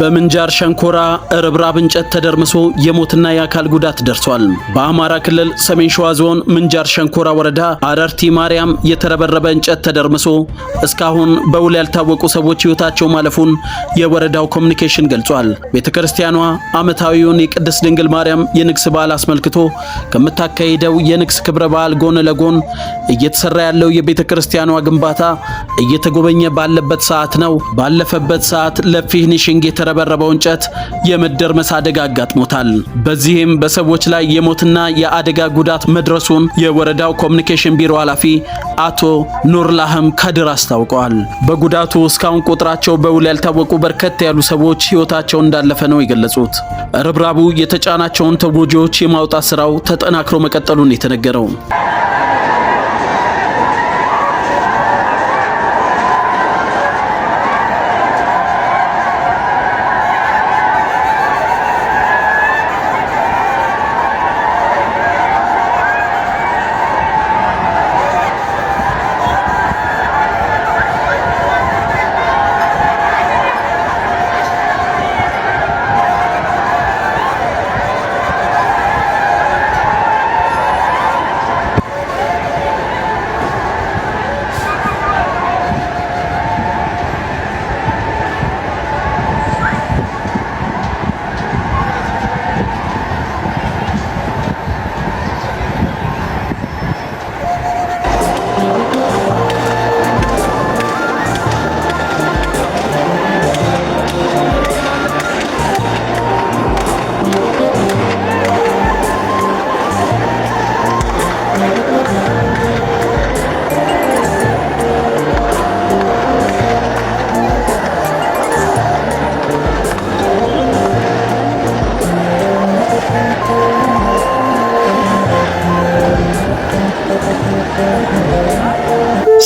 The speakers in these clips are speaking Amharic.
በምንጃር ሸንኮራ ርብራብ እንጨት ተደርምሶ የሞትና የአካል ጉዳት ደርሷል። በአማራ ክልል ሰሜን ሸዋ ዞን ምንጃር ሸንኮራ ወረዳ አረርቲ ማርያም የተረበረበ እንጨት ተደርምሶ እስካሁን በውል ያልታወቁ ሰዎች ሕይወታቸው ማለፉን የወረዳው ኮሙኒኬሽን ገልጿል። ቤተክርስቲያኗ ዓመታዊውን የቅድስት ድንግል ማርያም የንግስ በዓል አስመልክቶ ከምታካሂደው የንግስ ክብረ በዓል ጎን ለጎን እየተሰራ ያለው የቤተክርስቲያኗ ግንባታ እየተጎበኘ ባለበት ሰዓት ነው ባለፈበት ሰዓት ለፊኒሺንግ የተረበረበው እንጨት የመደርመስ አደጋ አጋጥሞታል። በዚህም በሰዎች ላይ የሞትና የአደጋ ጉዳት መድረሱን የወረዳው ኮሙኒኬሽን ቢሮ ኃላፊ አቶ ኑርላህም ከድር አስታውቀዋል። በጉዳቱ እስካሁን ቁጥራቸው በውል ያልታወቁ በርከት ያሉ ሰዎች ሕይወታቸው እንዳለፈ ነው የገለጹት። ርብራቡ የተጫናቸውን ተጎጂዎች የማውጣት ስራው ተጠናክሮ መቀጠሉን የተነገረው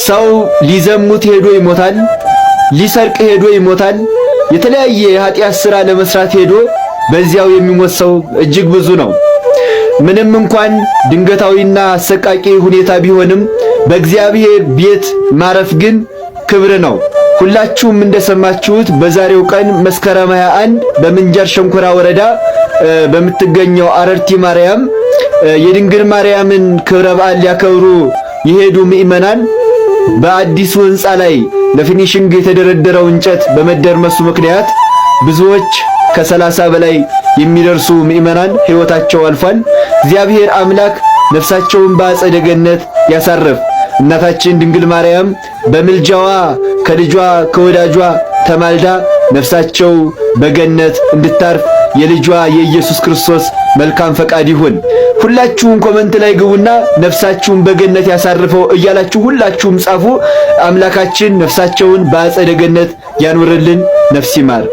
ሰው ሊዘሙት ሄዶ ይሞታል፣ ሊሰርቅ ሄዶ ይሞታል። የተለያየ የኃጢአት ሥራ ለመስራት ሄዶ በዚያው የሚሞት ሰው እጅግ ብዙ ነው። ምንም እንኳን ድንገታዊና አሰቃቂ ሁኔታ ቢሆንም በእግዚአብሔር ቤት ማረፍ ግን ክብር ነው። ሁላችሁም እንደሰማችሁት በዛሬው ቀን መስከረም 21 በምንጃር ሸንኮራ ወረዳ በምትገኘው አረርቲ ማርያም የድንግል ማርያምን ክብረ በዓል ሊያከብሩ የሄዱ ምእመናን በአዲሱ ሕንጻ ላይ ለፊኒሺንግ የተደረደረው እንጨት በመደርመሱ ምክንያት ብዙዎች ከ30 በላይ የሚደርሱ ምእመናን ሕይወታቸው አልፏል። እግዚአብሔር አምላክ ነፍሳቸውን በአጸደ ገነት ያሳርፍ። እናታችን ድንግል ማርያም በምልጃዋ ከልጇ ከወዳጇ ተማልዳ ነፍሳቸው በገነት እንድታርፍ የልጇ የኢየሱስ ክርስቶስ መልካም ፈቃድ ይሁን። ሁላችሁም ኮሜንት ላይ ግቡና ነፍሳችሁን በገነት ያሳርፈው እያላችሁ ሁላችሁም ጻፉ። አምላካችን ነፍሳቸውን በአጸደ ገነት ያኑርልን። ነፍስ ይማር።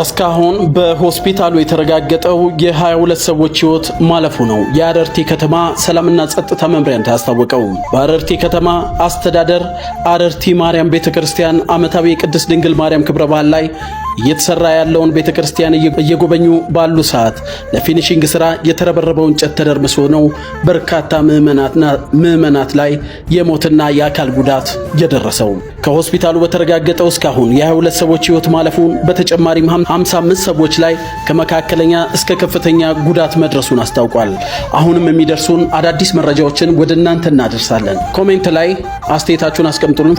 እስካሁን በሆስፒታሉ የተረጋገጠው የ22 ሰዎች ህይወት ማለፉ ነው የአረርቲ ከተማ ሰላምና ጸጥታ መምሪያ እንዳስታወቀው። በአረርቲ ከተማ አስተዳደር አረርቲ ማርያም ቤተክርስቲያን ዓመታዊ የቅድስት ድንግል ማርያም ክብረ በዓል ላይ እየተሰራ ያለውን ቤተክርስቲያን እየጎበኙ ባሉ ሰዓት ለፊኒሺንግ ስራ የተረበረበው እንጨት ተደርምሶ ነው በርካታ ምዕመናት ላይ የሞትና የአካል ጉዳት የደረሰው። ከሆስፒታሉ በተረጋገጠው እስካሁን የ22 ሰዎች ህይወት ማለፉን በተጨማሪም 55 ሰዎች ላይ ከመካከለኛ እስከ ከፍተኛ ጉዳት መድረሱን አስታውቋል። አሁንም የሚደርሱን አዳዲስ መረጃዎችን ወደ እናንተ እናደርሳለን። ኮሜንት ላይ አስተያየታችሁን አስቀምጡልን።